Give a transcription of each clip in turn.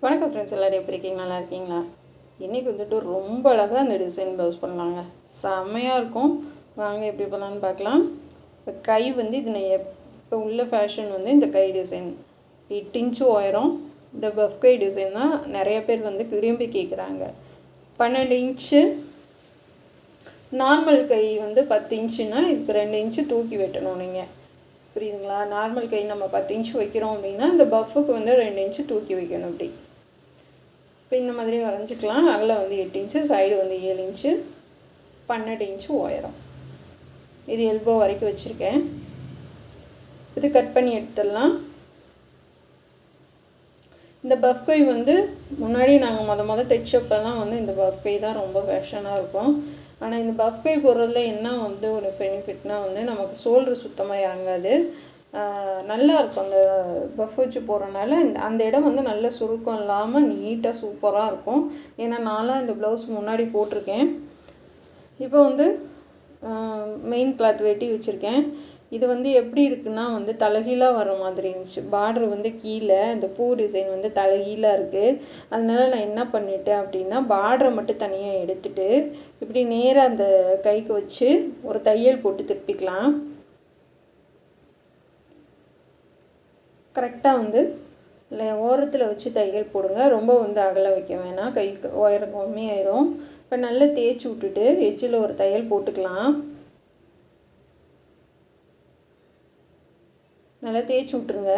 வணக்கம் ஃப்ரெண்ட்ஸ், எல்லோரும் எப்படி இருக்கீங்க? நல்லா இருக்கீங்களா? இன்றைக்கி வந்துட்டு ரொம்ப அழகாக அந்த டிசைன் ப்ளவுஸ் பண்ணலாங்க. செம்மையாக இருக்கும். வாங்க எப்படி பண்ணலான்னு பார்க்கலாம். இப்போ கை வந்து இது நான் இப்போ உள்ள ஃபேஷன் வந்து இந்த கை டிசைன் 8 இன்ச்சு உயரம். இந்த பஃப் கை டிசைன் தான் நிறைய பேர் வந்து விரும்பி கேட்குறாங்க. 12 இன்ச்சு நார்மல் கை வந்து 10 இன்ச்சுன்னா இதுக்கு 2 இன்ச்சு தூக்கி வெட்டணும். நீங்கள் புரியுதுங்களா? நார்மல் கை நம்ம 10 இன்ச்சு வைக்கிறோம் அப்படின்னா இந்த பஃபுக்கு வந்து 2 இன்ச்சு தூக்கி வைக்கணும். இப்படி இப்போ இந்த மாதிரி வரைஞ்சிக்கலாம். அகல வந்து 8 இன்ச்சு, சைடு வந்து 7 இன்ச்சு, 12 இன்ச்சு உயரம். இது எல்போ வரைக்கும் வச்சுருக்கேன். இது கட் பண்ணி எடுத்துடலாம். இந்த பஃப் கை வந்து முன்னாடி நாங்கள் மொதல் தைச்சப்பெல்லாம் வந்து இந்த பஃப் கை தான் ரொம்ப ஃபேஷனாக இருக்கும். ஆனால் இந்த பஃப் கை போடுறதுல என்ன வந்து ஒரு பெனிஃபிட்னால் வந்து நமக்கு ஷோல்டர் சுத்தமாக இறங்காது. நல்லா இருக்கும். அந்த பஃப் வச்சு போகிறனால அந்த இடம் வந்து நல்ல சுருக்கம் இல்லாமல் நீட்டாக சூப்பராக இருக்கும். ஏன்னா நான்லாம் இந்த ப்ளவுஸ் முன்னாடி போட்டிருக்கேன். இப்போ வந்து மெயின் கிளாத் வெட்டி வச்சுருக்கேன். இது வந்து எப்படி இருக்குன்னா வந்து தலைகீழாக வர மாதிரி இருந்துச்சு. பார்டர் வந்து கீழே இந்த பூ டிசைன் வந்து தலைகீழாக இருக்குது. அதனால நான் என்ன பண்ணிட்டேன் அப்படின்னா பார்டரை மட்டும் தனியாக எடுத்துகிட்டு இப்படி நேராக அந்த கைக்கு வச்சு ஒரு தையல் போட்டு திருப்பிக்கலாம். கரெக்டாக வந்து ஓரத்தில் வச்சு தையல் போடுங்க. ரொம்ப வந்து அகல வைக்க வேணாம், கைக்கு உயரம் கம்மியாயிரும். இப்போ நல்லா தேய்ச்சி விட்டுட்டு எட்ஜில் ஒரு தையல் போட்டுக்கலாம். நல்லா தேய்ச்சி விட்ருங்க.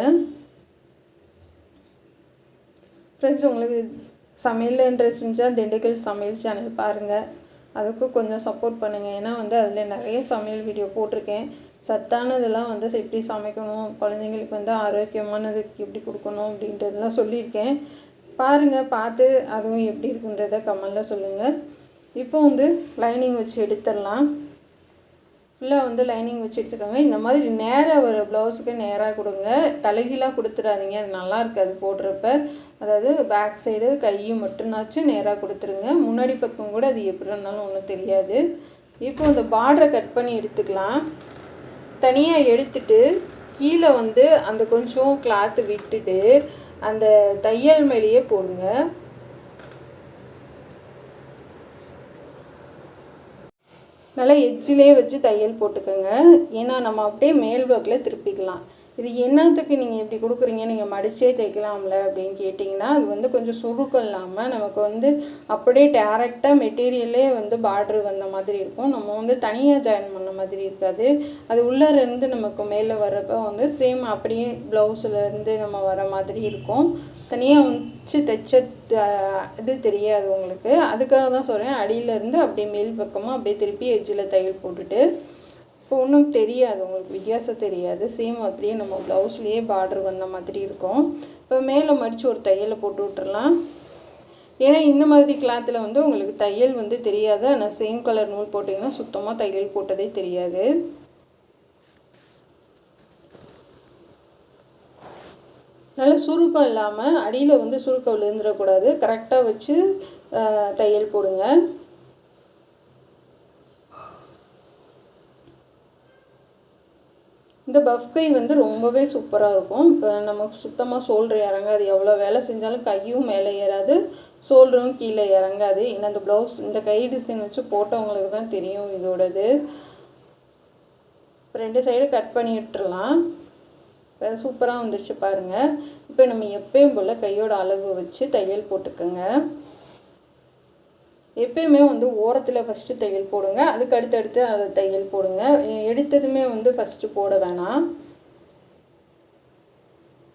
ஃப்ரெண்ட்ஸ், உங்களுக்கு சமையல் இன்ட்ரெஸ்ட் இருந்துச்சா திண்டுக்கல் சமையல் சேனல் பாருங்கள். அதுக்கும் கொஞ்சம் சப்போர்ட் பண்ணுங்கள். ஏன்னா வந்து அதில் நிறைய சமையல் வீடியோ போட்டிருக்கேன். சத்தானதெல்லாம் வந்து எப்படி சமைக்கணும், குழந்தைங்களுக்கு வந்து ஆரோக்கியமானதுக்கு எப்படி கொடுக்கணும் அப்படின்றதெல்லாம் சொல்லியிருக்கேன். பாருங்கள், பார்த்து அதுவும் எப்படி இருக்குன்றதை கமெண்டில் சொல்லுங்கள். இப்போ வந்து லைனிங் வச்சு எடுத்துடலாம். ஃபுல்லாக வந்து லைனிங் வச்சு எடுத்துக்கோங்க. இந்த மாதிரி நேராக வர ப்ளவுஸுக்கு நேராக கொடுங்க. தலைகீழாக கொடுத்துடாதீங்க, அது நல்லா இருக்காது போடுறப்ப. அதாவது பேக் சைடு கையும் மட்டும்னாச்சும் நேராக கொடுத்துருங்க. முன்னாடி பக்கம் கூட அது எப்படி இருந்தாலும் ஒன்றும் தெரியாது. இப்போ இந்த பார்டரை கட் பண்ணி எடுத்துக்கலாம். தனியாக எடுத்துட்டு கீழே வந்து அந்த கொஞ்சம் கிளாத்து விட்டுட்டு அந்த தையல் மேலேயே போடுங்க. நல்லா எட்ஜிலே வச்சு தையல் போட்டுக்கோங்க. ஏன்னா நம்ம அப்படியே மேல் பக்கில் திருப்பிக்கலாம். இது என்னத்துக்கு நீங்கள் இப்படி கொடுக்குறீங்க, நீங்கள் மடிச்சே தைக்கலாம்ல அப்படின்னு கேட்டிங்கன்னா, அது வந்து கொஞ்சம் சுருக்கம் இல்லாமல் நமக்கு வந்து அப்படியே டேரெக்டாக மெட்டீரியலே வந்து பார்ட்ரு வந்த மாதிரி இருக்கும். நம்ம வந்து தனியாக ஜாயின் பண்ண மாதிரி இருக்காது. அது உள்ளேருந்து நமக்கு மேலே வர்றப்போ வந்து சேம் அப்படியே ப்ளவுஸ்லேருந்து நம்ம வர மாதிரி இருக்கும். தனியாக வச்சு தைச்ச இது தெரியாது உங்களுக்கு. அதுக்காக தான் சொல்கிறேன். அடியிலேருந்து அப்படியே மேல் பக்கமாக அப்படியே திருப்பி எட்ஜில் தையல் போட்டுட்டு இப்போ ஒன்றும் தெரியாது, உங்களுக்கு வித்தியாசம் தெரியாது. சேம் அப்படியே நம்ம ப்ளவுஸ்லேயே பார்டர் வந்த மாதிரி இருக்கும். இப்போ மேலே மடித்து ஒரு தையலை போட்டு விட்டுறலாம். ஏன்னா இந்த மாதிரி கிளாத்தில் வந்து உங்களுக்கு தையல் வந்து தெரியாது. ஆனால் சேம் கலர் நூல் போட்டிங்கன்னா சுத்தமாக தையல் போட்டதே தெரியாது. நல்லா சுருக்கம் இல்லாமல் அடியில் வந்து சுருக்கம் விழுந்துடக்கூடாது. கரெக்டாக வச்சு தையல் போடுங்க. இந்த பஃப் கை வந்து ரொம்பவே சூப்பராக இருக்கும். இப்போ நமக்கு சுத்தமாக ஷோல்டர் இறங்காது. எவ்வளோ வேலை செஞ்சாலும் கையும் மேலே ஏறாது, ஷோல்டரும் கீழே இறங்காது. ஏன்னா இந்த ப்ளவுஸ் இந்த கை டிசைன் வச்சு போட்டவங்களுக்கு தான் தெரியும் இதோடது. இப்போ 2 சைடு கட் பண்ணி விட்டுறலாம். இப்போ சூப்பராக வந்துடுச்சு பாருங்கள். இப்போ நம்ம எப்பயும் போல் கையோட அளவு வச்சு தையல் போட்டுக்கோங்க. எப்பயுமே வந்து ஓரத்தில் ஃபஸ்ட்டு தையல் போடுங்க, அதுக்கு அடுத்தடுத்து அதை தையல் போடுங்க. எடுத்ததுமே வந்து ஃபஸ்ட்டு போட வேணாம்.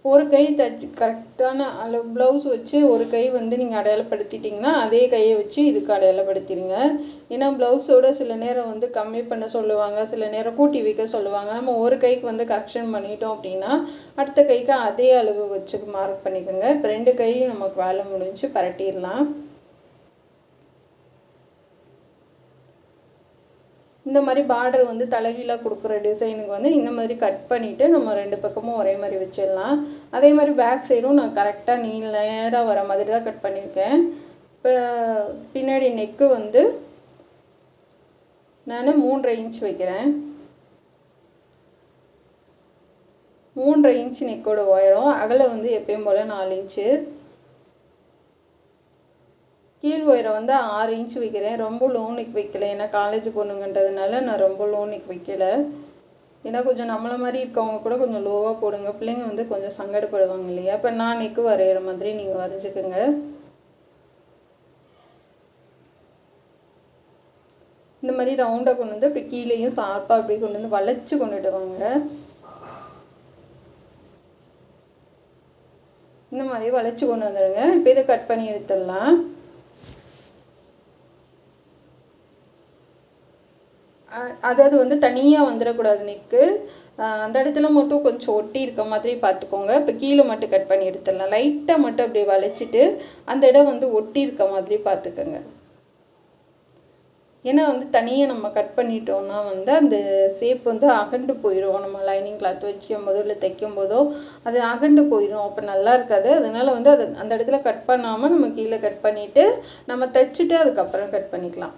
ஒரு கை தைச்சி கரெக்டான அளவு ப்ளவுஸ் வச்சு ஒரு கை வந்து நீங்கள் அடையாளப்படுத்திட்டிங்கன்னா அதே கையை வச்சு இதுக்கு அடையாளப்படுத்திடுங்க. ஏன்னா ப்ளவுஸோட சில நேரம் வந்து கம்மி பண்ண சொல்லுவாங்க, சில நேரம் கூட்டி வைக்க சொல்லுவாங்க. நம்ம ஒரு கைக்கு வந்து கரெக்ஷன் பண்ணிட்டோம் அப்படின்னா அடுத்த கைக்கு அதே அளவு வச்சு மார்க் பண்ணிக்கோங்க. இப்போ 2 கையும் நமக்கு வேலை முடிஞ்சு பரட்டிடலாம். இந்த மாதிரி பார்டர் வந்து தலைகீழாக கொடுக்குற டிசைனுக்கு வந்து இந்த மாதிரி கட் பண்ணிவிட்டு நம்ம 2 பக்கமும் ஒரே மாதிரி வச்சிடலாம். அதே மாதிரி பேக் சைடும் நான் கரெக்டாக நேராக வர மாதிரி தான் கட் பண்ணியிருக்கேன். இப்போ பின்னாடி நெக்கு வந்து நான் 3.5 இன்ச் வைக்கிறேன். 3.5 இன்ச் நெக்கோட உயரம். அகல வந்து எப்பயும் போல் 4 இன்ச்சு. கீழ் ஒயரை வந்து 6 இன்ச் வைக்கிறேன். ரொம்ப லோ நெக் வைக்கல, ஏன்னா காலேஜ் பொண்ணுங்கன்றதுனால நான் ரொம்ப லோ நெக் வைக்கலை. ஏன்னா கொஞ்சம் நம்மளை மாதிரி இருக்கவங்க கூட கொஞ்சம் லோவாக போடுங்க, பிள்ளைங்க வந்து கொஞ்சம் சங்கடப்படுவாங்க இல்லையா. இப்போ நான் நெக்கு வரைகிற மாதிரி நீங்கள் வரைஞ்சிக்கோங்க. இந்த மாதிரி ரவுண்டாக கொண்டு வந்து அப்படி கீழேயும் ஷார்ப்பாக அப்படி கொண்டு வந்து வளைச்சி கொண்டுட்டு வாங்க. இந்த மாதிரி வளைச்சி கொண்டு வந்துடுங்க. இப்போ இதை கட் பண்ணி எடுத்துடலாம். அதாவது வந்து தனியாக வந்துடக்கூடாது நெக்கு, அந்த இடத்துல மட்டும் கொஞ்சம் ஒட்டி இருக்க மாதிரி பார்த்துக்கோங்க. இப்போ கீழே மட்டும் கட் பண்ணி எடுத்துடலாம். லைட்டாக மட்டும் அப்படியே வளைச்சிட்டு அந்த இடம் வந்து ஒட்டி இருக்க மாதிரி பார்த்துக்கோங்க. ஏன்னா வந்து தனியாக நம்ம கட் பண்ணிட்டோம்னா வந்து அந்த ஷேப் வந்து அகண்டு போயிடும். நம்ம லைனிங் கிளாத் வைக்கும் போதோ இல்லை தைக்கும் போதோ அது அகண்டு போயிடும், அப்போ நல்லா இருக்காது. அதனால் வந்து அது அந்த இடத்துல கட் பண்ணாமல் நம்ம கீழே கட் பண்ணிவிட்டு நம்ம தைச்சிட்டு அதுக்கப்புறம் கட் பண்ணிக்கலாம்.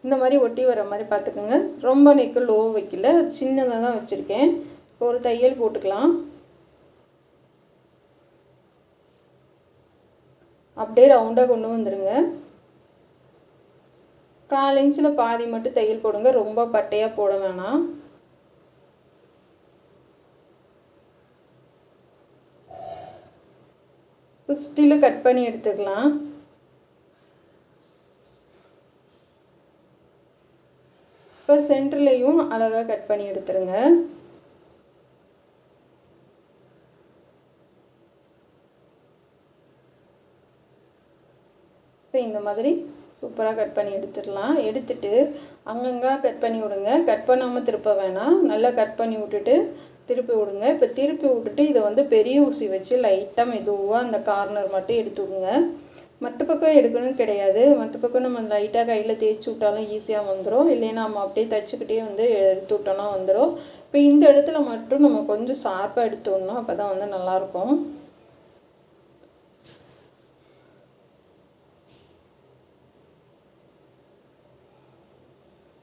இந்த மாதிரி ஒட்டி வர மாதிரி பார்த்துக்கோங்க. ரொம்ப நெக்கு லோ வைக்கல, சின்னதாக தான் வச்சுருக்கேன். இப்போ ஒரு தையல் போட்டுக்கலாம். அப்படியே ரவுண்டாக கொண்டு வந்துடுங்க. 1/4 இன்ச்சில் பாதி மட்டும் தையல் போடுங்க, ரொம்ப பட்டையாக போட வேணாம். இப்போ சுற்றிலும் கட் பண்ணி எடுத்துக்கலாம். இப்போ சென்டர்லேயும் அழகாக கட் பண்ணி எடுத்துருங்க. இப்போ இந்த மாதிரி சூப்பராக கட் பண்ணி எடுத்துடலாம். எடுத்துட்டு அங்கங்கே கட் பண்ணி விடுங்க, கட் பண்ணாமல் திருப்ப வேணாம். நல்லா கட் பண்ணி விட்டுட்டு திருப்பி விடுங்க. இப்போ திருப்பி விட்டுட்டு இதை வந்து பெரிய ஊசி வச்சு லைட்டாக மெதுவாக அந்த கார்னர் மட்டும் எடுத்து விடுங்க. மற்ற பக்கம் எடுக்கணும்னு கிடையாது, மற்ற பக்கம் நம்ம லைட்டாக கையில் தேய்ச்சி விட்டாலும் ஈஸியாக வந்துடும், இல்லைன்னா நம்ம அப்படியே தைச்சிக்கிட்டே வந்து எடுத்து விட்டோன்னா வந்துடும். இப்போ இந்த இடத்துல மட்டும் நம்ம கொஞ்சம் ஷார்ப்பாக எடுத்துடணும், அப்போ தான் வந்து நல்லாயிருக்கும்.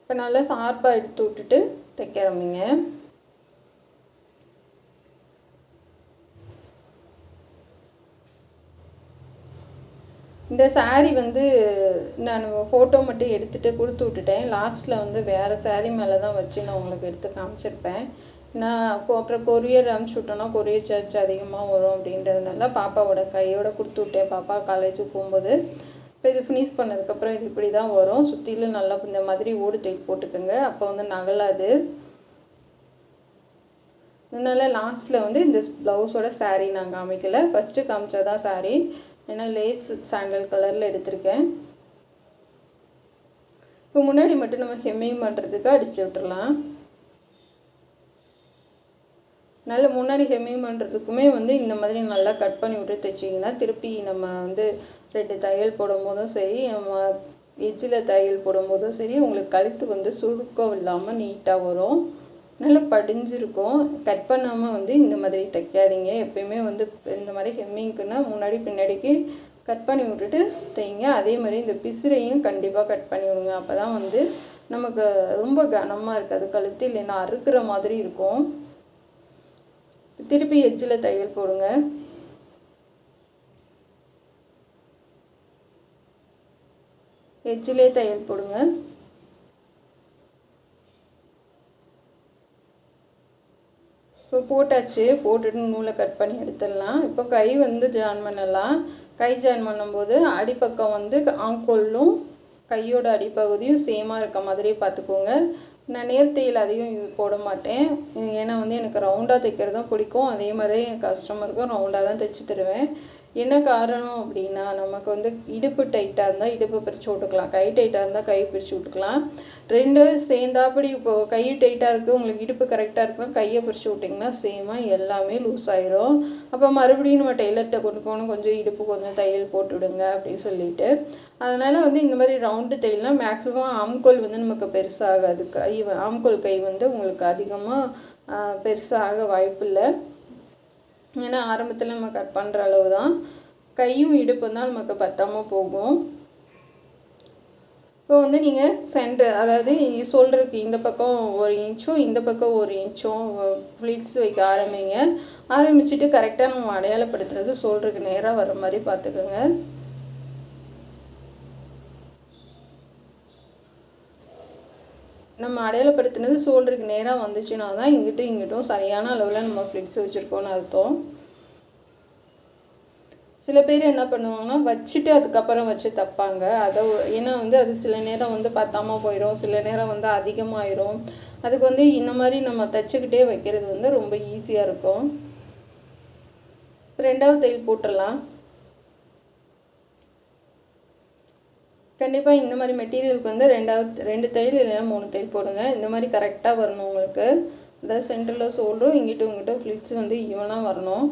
இப்போ நல்லா ஷார்ப்பாக எடுத்து விட்டுட்டு தைக்க ஆரம்பிங்க. இந்த சாரீ வந்து நான் ஃபோட்டோ மட்டும் எடுத்துகிட்டு கொடுத்து விட்டுட்டேன். லாஸ்ட்டில் வந்து வேறு சாரீ மேலே தான் வச்சு நான் உங்களுக்கு எடுத்து காமிச்சிருப்பேன். நான் அப்புறம் கொரியர் அனுப்பிச்சி விட்டோன்னா கொரியர் சார்ஜ் அதிகமாக வரும் அப்படின்றதுனால பாப்பாவோட கையோட கொடுத்து விட்டேன், பாப்பா காலேஜுக்கு போகும்போது. இப்போ இது ஃபினிஷ் பண்ணதுக்கப்புறம் இது இப்படி தான் வரும். சுற்றிலும் நல்லா இந்த மாதிரி ஓடு தையல் போட்டுக்கோங்க, அப்போ வந்து நகலாது. அதனால் லாஸ்ட்டில் வந்து இந்த ப்ளவுஸோட சாரீ நான் காமிக்கலை, ஃபஸ்ட்டு காமிச்சாதான் சாரீ. ஏன்னா லேஸ் சாண்டல் கலரில் எடுத்திருக்கேன். இப்போ முன்னாடி மட்டும் நம்ம ஹெம்மிங் பண்ணுறதுக்கு அடித்து விட்டுறலாம். நல்ல முன்னாடி ஹெம்மிங் பண்ணுறதுக்குமே வந்து இந்த மாதிரி நல்லா கட் பண்ணி விட்டு தைச்சிங்கன்னா திருப்பி நம்ம வந்து 2 தையல் போடும்போதும் சரி, நம்ம எஜ்ஜில் தையல் போடும்போதும் சரி, உங்களுக்கு கழுத்து வந்து சுருக்கம் இல்லாமல் நீட்டாக வரும், நல்லா படிஞ்சிருக்கும். கட் பண்ணாமல் வந்து இந்த மாதிரி தைக்காதீங்க. எப்பயுமே வந்து இந்த மாதிரி ஹெம்மிங்க்குன்னா முன்னாடி பின்னாடிக்கு கட் பண்ணி விட்டுட்டு தைங்க. அதே மாதிரி இந்த பிசுரையும் கண்டிப்பாக கட் பண்ணி விடுங்க, அப்போ தான் வந்து நமக்கு ரொம்ப கனமாக இருக்காது கழுத்து, இல்லைன்னா அறுக்கிற மாதிரி இருக்கும். திருப்பி எஜ்ஜில் தையல் போடுங்க. எஜ்ஜிலே தையல் போடுங்க. இப்போ போட்டாச்சு, போட்டுட்டு நூலை கட் பண்ணி எடுத்துடலாம். இப்போ கை வந்து ஜாயின் பண்ணலாம். கை ஜாயின் பண்ணும்போது அடிப்பக்கம் வந்து ஆங்கோலும் கையோட அடிப்பகுதியும் சேமாக இருக்க மாதிரி பார்த்துக்கோங்க. நான் நேர்த்தையில் அதிகம் போட மாட்டேன், ஏன்னா வந்து எனக்கு ரவுண்டாக தைக்கிறது தான் பிடிக்கும். அதே மாதிரி என் கஸ்டமருக்கும் ரவுண்டாக தான் தைச்சி தருவேன். என்ன காரணம் அப்படின்னா, நமக்கு வந்து இடுப்பு டைட்டாக இருந்தால் இடுப்பு பிரித்து விட்டுக்கலாம், கை டைட்டாக இருந்தால் கை பிரித்து விட்டுக்கலாம். 2 சேர்ந்தாப்படி இப்போது கை டைட்டாக இருக்குது, உங்களுக்கு இடுப்பு கரெக்டாக இருக்குன்னா கையை பிரித்து விட்டிங்கன்னா சேமாக எல்லாமே லூஸ் ஆயிரும். அப்போ மறுபடியும் நம்ம டெய்லர்கிட்ட கொண்டு போகணும், கொஞ்சம் இடுப்பு கொஞ்சம் தையல் போட்டுவிடுங்க அப்படின்னு சொல்லிட்டு. அதனால் வந்து இந்த மாதிரி ரவுண்டு தையல்னால் மேக்ஸிமம் ஆம்கோல் வந்து நமக்கு பெருசாகாது. ஆம்கோல் கை வந்து உங்களுக்கு அதிகமாக பெருசாக வாய்ப்பு இல்லை, ஏன்னா ஆரம்பத்தில் நம்ம கட் பண்ணுற அளவு தான். கையும் இடுப்பும் தான் நமக்கு பத்தாமல் போகும். இப்போ வந்து நீங்கள் சென்டர், அதாவது ஷோல்டருக்கு இந்த பக்கம் 1 இன்ச்சும் இந்த பக்கம் 1 இன்ச்சும் ஃப்ளீட்ஸ் வைக்க ஆரம்பிச்சுட்டு கரெக்டாக நம்ம அடையாளப்படுத்துறது ஷோல்டருக்கு நேராக வர மாதிரி பார்த்துக்கோங்க. நம்ம அடையாளப்படுத்தினது ஷோல்டருக்கு நேராக வந்துச்சுன்னா தான் இங்கிட்டும் சரியான அளவில் நம்ம ஃப்ளிட்ஸ் வச்சுருக்கோன்னு அர்த்தம். சில பேர் என்ன பண்ணுவாங்கன்னா வச்சுட்டு அதுக்கப்புறம் வச்சு தைப்பாங்க. ஏன்னா வந்து அது சில நேரம் வந்து பத்தாமல் போயிடும், சில நேரம் வந்து அதிகமாகிடும். அதுக்கு வந்து இந்த மாதிரி நம்ம தைச்சிக்கிட்டே வைக்கிறது வந்து ரொம்ப ஈஸியாக இருக்கும். 2வது தையல் போட்டுடலாம். கண்டிப்பாக இந்த மாதிரி மெட்டீரியலுக்கு வந்து 2 தையல் இல்லைன்னா 3 தையல் போடுங்க. இந்த மாதிரி கரெக்டாக வரணும் உங்களுக்கு. அதாவது சென்டரில் ஷோல்டரும் இங்கிட்டும் ஃப்ளிட்ஸ் வந்து ஈவனாக வரணும்.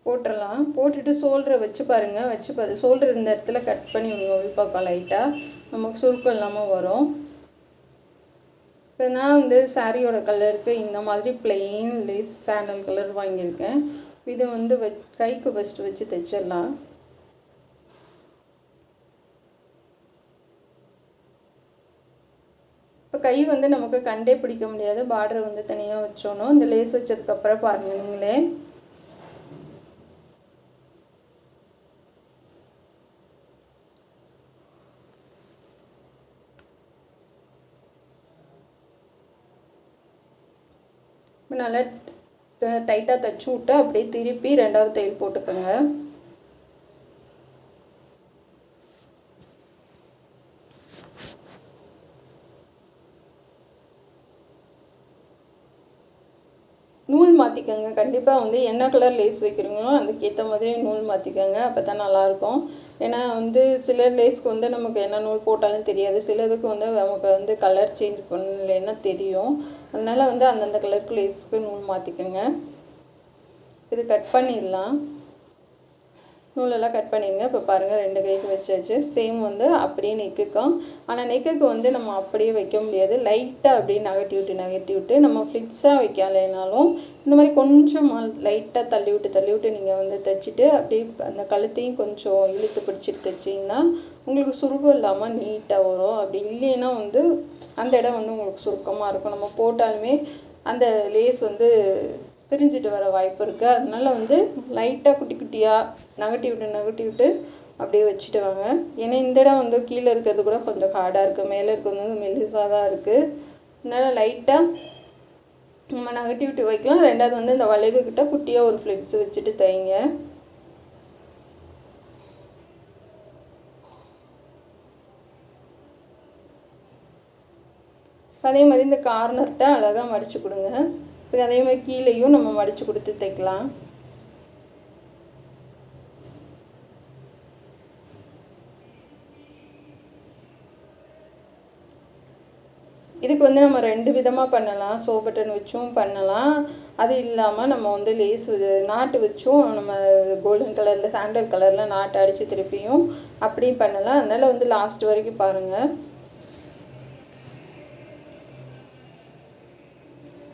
போட்டுடலாம். போட்டுட்டு ஷோல்டரை வச்சு பாருங்கள். ஷோல்டர் இந்த இடத்துல கட் பண்ணி விடுங்க உள்பக்கம் லைட்டாக, நமக்கு சுருக்கம் இல்லாமல் வரும். இப்போ நான் வந்து சாரியோட கலருக்கு இந்த மாதிரி பிளெயின் லேஸ் சாண்டல் கலர் வாங்கியிருக்கேன். இது வந்து கைக்கு ஃபஸ்ட்டு வச்சு தைச்சிடலாம். இப்போ கை வந்து நமக்கு கண்டே பிடிக்க முடியாது, பார்டர் வந்து தனியாக வச்சோணும். இந்த லேஸ் வச்சதுக்கப்புறம் பாருங்கள் நீங்களே. நல்லா டைட்டாக தைச்சி விட்டு அப்படியே திருப்பி 2வது தையல் போட்டுக்கோங்க. நூல் மாற்றிக்கோங்க. கண்டிப்பாக வந்து என்ன கலர் லேஸ் வைக்கிறீங்களோ அதுக்கேற்ற மாதிரி நூல் மாற்றிக்கோங்க. அப்போ தான் நல்லாயிருக்கும். ஏன்னா வந்து சில லேஸ்க்கு வந்து நமக்கு என்ன நூல் போட்டாலும் தெரியாது, சிலதுக்கு வந்து நமக்கு வந்து கலர் சேஞ்ச் பண்ணலைன்னா தெரியும். அதனால் வந்து அந்தந்த கலருக்கு லேஸ்க்கு நூல் மாற்றிக்கோங்க. இது கட் பண்ணிடலாம். நூலெல்லாம் கட் பண்ணிடுங்க. இப்போ பாருங்கள் 2 கைக்கு வச்சாச்சு. சேம் வந்து அப்படியே நெக்குக்கும். ஆனால் நெக்குக்கு வந்து நம்ம அப்படியே வைக்க முடியாது, லைட்டாக அப்படியே நகட்டி விட்டு நம்ம ஃப்ளிட்ஸாக வைக்கலைனாலும் இந்த மாதிரி கொஞ்சம் லைட்டாக தள்ளி விட்டு நீங்கள் வந்து தைச்சிட்டு அப்படியே அந்த கழுத்தையும் கொஞ்சம் இழுத்து பிடிச்சிட்டு தைச்சிங்கன்னா உங்களுக்கு சுருக்கம் இல்லாமல் நீட்டாக வரும். அப்படி இல்லைன்னா வந்து அந்த இடம் வந்து உங்களுக்கு சுருக்கமாக இருக்கும். நம்ம போட்டாலுமே அந்த லேஸ் வந்து பிரிஞ்சிட்டு வர வாய்ப்பு இருக்குது. அதனால் வந்து லைட்டாக குட்டி குட்டியாக நகட்டி விட்டு அப்படியே வச்சுட்டு வாங்க. ஏன்னா இந்த இடம் வந்து கீழே இருக்கிறது கூட கொஞ்சம் ஹார்டாக இருக்குது, மேலே இருக்கிறது வந்து மெல்லிசாக தான் இருக்குது. அதனால் லைட்டாக நம்ம நகட்டி விட்டு வைக்கலாம். 2வது வந்து இந்த வளைவுக்கிட்ட குட்டியாக ஒரு ஃப்ளிட்ஸ் வச்சுட்டு தைங்க. அதே மாதிரி இந்த கார்னர்கிட்ட அழகாக மடித்து கொடுங்க. அதே மாதிரி கீழேயும் நம்ம மடித்து கொடுத்து தைக்கலாம். இதுக்கு வந்து நம்ம 2 விதமாக பண்ணலாம். ஷோ பட்டன் வச்சும் பண்ணலாம், அது இல்லாமல் நம்ம வந்து லேஸ் நாட்டு வச்சும் நம்ம கோல்டன் கலரில் சாண்டல் கலரில் நாட்டு அடித்து திருப்பியும் அப்படியும் பண்ணலாம். அதனால் வந்து லாஸ்ட் வரைக்கும் பாருங்கள்.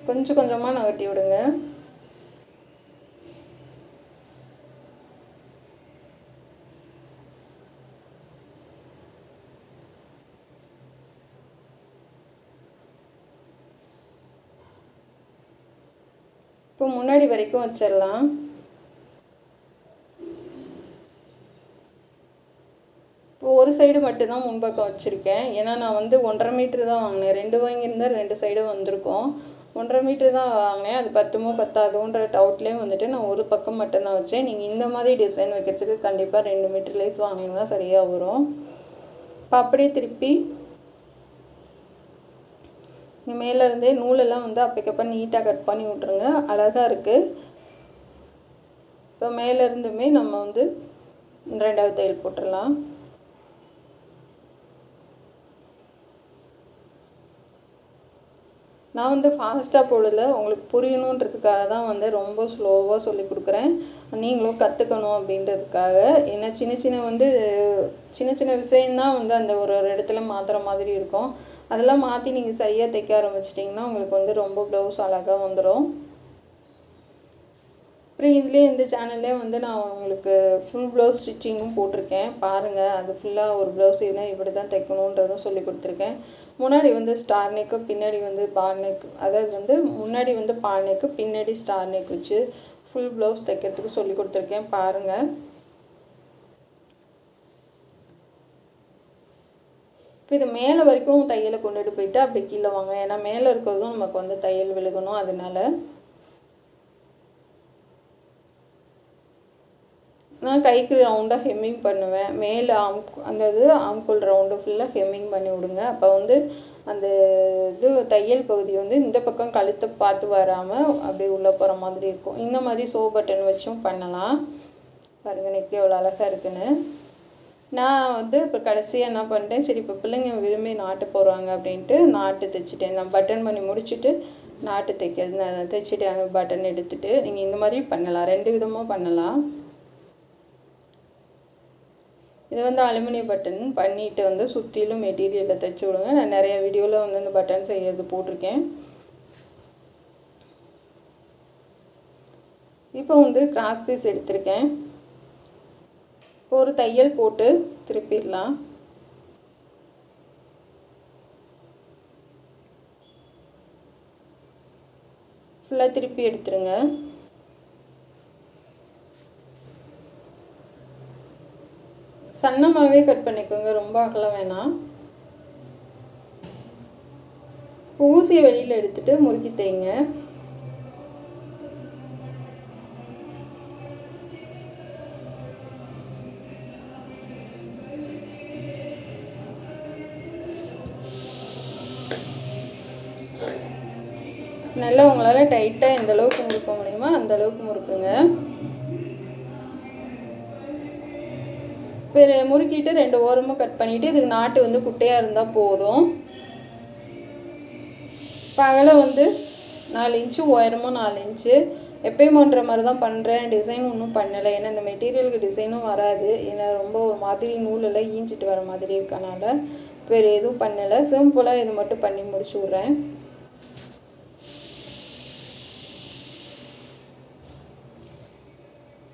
கொஞ்சம் கொஞ்சமாக நகட்டி விடுங்க. இப்போ முன்னாடி வரைக்கும் வச்சிடலாம். இப்போ ஒரு சைடு மட்டும்தான் முன்பக்கம் வச்சுருக்கேன். ஏன்னா நான் வந்து 1.5 மீட்ரு தான் வாங்கினேன். 2 வாங்கியிருந்தால் 2 சைடும் வந்திருக்கும். 1.5 மீட்ரு தான் வாங்கினேன். அது பத்துமோ பத்தாதோன்ற டவுட்லேயே வந்துட்டு நான் ஒரு பக்கம் மட்டும்தான் வச்சேன். நீங்கள் இந்த மாதிரி டிசைன் வைக்கிறதுக்கு கண்டிப்பாக 2 மீட்ரு லேஸ் வாங்கினீங்கன்னா சரியாக வரும். இப்போ அப்படியே திருப்பி இங்கே மேலேருந்தே நூலெல்லாம் வந்து அப்பக்கப்போ நீட்டாக கட் பண்ணி விட்ருங்க. அழகாக இருக்குது. இப்போ மேலேருந்துமே நம்ம வந்து 2வது தையல் போட்டுடலாம். நான் வந்து ஃபாஸ்ட்டாக போடலை, உங்களுக்கு புரியணுன்றதுக்காக தான் வந்து ரொம்ப ஸ்லோவாக சொல்லி கொடுக்குறேன். நீங்களும் கற்றுக்கணும் அப்படின்றதுக்காக. ஏன்னா சின்ன சின்ன விஷயந்தான் வந்து அந்த ஒரு இடத்துல மாற்றுற மாதிரி இருக்கும். அதெல்லாம் மாற்றி நீங்கள் சரியாக தைக்க ஆரம்பிச்சிட்டிங்கன்னா உங்களுக்கு வந்து ரொம்ப ப்ளவுஸ் அழகாக வந்துடும். அப்புறம் இதுலேயே இந்த சேனல்லே வந்து நான் உங்களுக்கு ஃபுல் ப்ளவுஸ் ஸ்டிச்சிங்கும் போட்டிருக்கேன் பாருங்கள். அது ஃபுல்லாக ஒரு ப்ளவுஸ் இப்படி தான் தைக்கணுன்றதும் சொல்லி கொடுத்துருக்கேன். முன்னாடி வந்து ஸ்டார் நெக்கு, பின்னாடி வந்து பால் நெக், அதாவது வந்து முன்னாடி வந்து பால் நெக்கு, பின்னாடி ஸ்டார் நெக் வச்சு ஃபுல் ப்ளவுஸ் தைக்கிறதுக்கு சொல்லி கொடுத்துருக்கேன் பாருங்கள். இப்போ இது மேலே வரைக்கும் தையலை கொண்டுட்டு போயிட்டு அப்படி கீழே வாங்க. ஏன்னா மேலே இருக்கிறதும் நமக்கு வந்து தையல் விழுகணும். அதனால நான் கைக்கு ரவுண்டாக ஹெம்மிங் பண்ணுவேன். மேலே அந்த இது ஆம்கோல் ரவுண்டு ஃபுல்லாக ஹெம்மிங் பண்ணி விடுங்க. அப்போ வந்து அந்த இது தையல் பகுதி வந்து இந்த பக்கம் கழுத்தை பார்த்து வராமல் அப்படியே உள்ளே போகிற மாதிரி இருக்கும். இந்த மாதிரி ஷோ பட்டன் வச்சும் பண்ணலாம். பாருங்கள் நெக் எவ்வளோ அழகாக இருக்குன்னு. நான் வந்து இப்போ கடைசியாக என்ன பண்ணிட்டேன், சரி இப்போ பிள்ளைங்க விரும்பி நாட்டு போகிறாங்க அப்படின்ட்டு நாட்டு தைச்சிட்டேன். நான் பட்டன் பண்ணி முடிச்சுட்டு நாட்டு தைச்சிட்டு அந்த பட்டன் எடுத்துகிட்டு நீங்கள் இந்த மாதிரி பண்ணலாம். 2 விதமாக பண்ணலாம். இது வந்து அலுமினியம் பட்டன் பண்ணிவிட்டு வந்து சுற்றிலும் மெட்டீரியலில் தைச்சி விடுங்க. நான் நிறைய வீடியோவில் வந்து இந்த பட்டன் செய்யறது போட்டிருக்கேன். இப்போ வந்து கிராஸ் பீஸ் எடுத்திருக்கேன். ஒரு தையல் போட்டு திருப்பிடலாம். ஃபுல்லாக திருப்பி எடுத்துருங்க. சன்னமாகவே கட் பண்ணிக்கோங்க, ரொம்ப அகலம் வேணாம். ஊசியை வெளியில் எடுத்துட்டு முறுக்கி தைங்க. நல்லா உங்களால் டைட்டாக எந்த அளவுக்கு முறுக்க முடியுமோ அந்த அளவுக்கு முறுக்குங்க. இப்போ முறுக்கிட்டு 2 ஓரமும் கட் பண்ணிவிட்டு இதுக்கு நாட்டு வந்து குட்டையாக இருந்தால் போதும். இப்போ அகலம் வந்து 4 இன்ச்சு, உயரமும் 4 இன்ச்சு. எப்பயும் பண்ணுற மாதிரி தான் பண்ணுறேன். டிசைன் ஒன்றும் பண்ணலை. ஏன்னா இந்த மெட்டீரியலுக்கு டிசைனும் வராது. ஏன்னா ரொம்ப ஒரு மாதிரி நூலெல்லாம் ஈஞ்சிட்டு வர மாதிரி இருக்கனால வேறு எதுவும் பண்ணலை. சிம்பிளாக இது மட்டும் பண்ணி முடிச்சு விட்றேன்.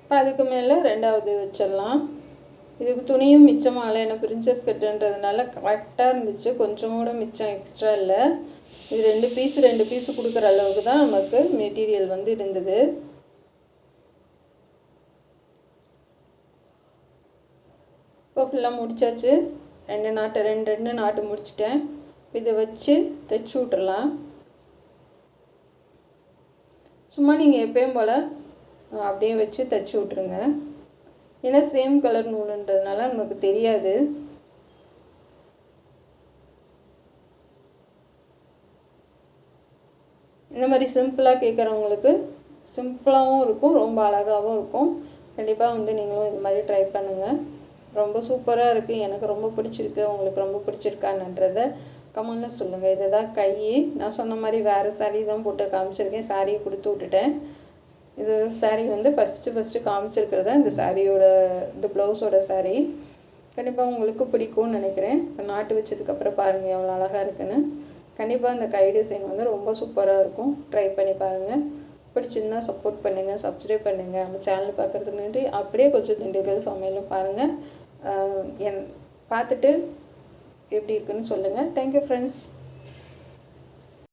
இப்போ அதுக்கு மேலே 2வது வச்சிடலாம். இதுக்கு துணியும் மிச்சமாகலை. ஏன்னா பிரின்சஸ் கட்டுன்றதுனால கரெக்டாக இருந்துச்சு. கொஞ்சம் கூட மிச்சம் எக்ஸ்ட்ரா இல்லை. இது 2 பீஸு கொடுக்குற அளவுக்கு தான் நமக்கு மெட்டீரியல் வந்து இருந்தது. இப்போ ஃபுல்லாக முடிச்சாச்சு. 2 நாட்டு முடிச்சிட்டேன். இதை வச்சு தைச்சி விட்டுறலாம். சும்மா நீங்கள் எப்பயும் போல் அப்படியே வச்சு தைச்சி விட்ருங்க. ஏன்னா சேம் கலர் நூலுன்றதுனால நமக்கு தெரியாது. இந்த மாதிரி சிம்பிளாக கேட்குறவங்களுக்கு சிம்பிளாகவும் இருக்கும், ரொம்ப அழகாகவும் இருக்கும். கண்டிப்பாக வந்து நீங்களும் இது மாதிரி ட்ரை பண்ணுங்கள். ரொம்ப சூப்பராக இருக்குது. எனக்கு ரொம்ப பிடிச்சிருக்கு. உங்களுக்கு ரொம்ப பிடிச்சிருக்கான்றதை கமெண்ட்டில் சொல்லுங்கள். இதை தான் கை நான் சொன்ன மாதிரி வேறு சாரீ தான் போட்டு காமிச்சிருக்கேன். சாரியை கொடுத்து விட்டுட்டேன். இது சாரீ வந்து ஃபஸ்ட்டு காமிச்சிருக்கிறதா இந்த சாரியோட இந்த ப்ளவுஸோட சாரீ. கண்டிப்பாக உங்களுக்கு பிடிக்கும்னு நினைக்கிறேன். இப்போ நாட்டு வச்சதுக்கப்புறம் பாருங்கள் எவ்வளோ அழகாக இருக்குன்னு. கண்டிப்பாக இந்த கை டிசைன் வந்து ரொம்ப சூப்பராக இருக்கும். ட்ரை பண்ணி பாருங்கள். பிடிச்சிருந்தால் சப்போர்ட் பண்ணுங்கள், சப்ஸ்கிரைப் பண்ணுங்கள். நம்ம சேனல் பார்க்குறதுக்கு நன்றி. அப்படியே கொஞ்சம் திண்டுக்கல் சமையலும் பாருங்கள். பார்த்துட்டு எப்படி இருக்குன்னு சொல்லுங்கள். Thank you friends.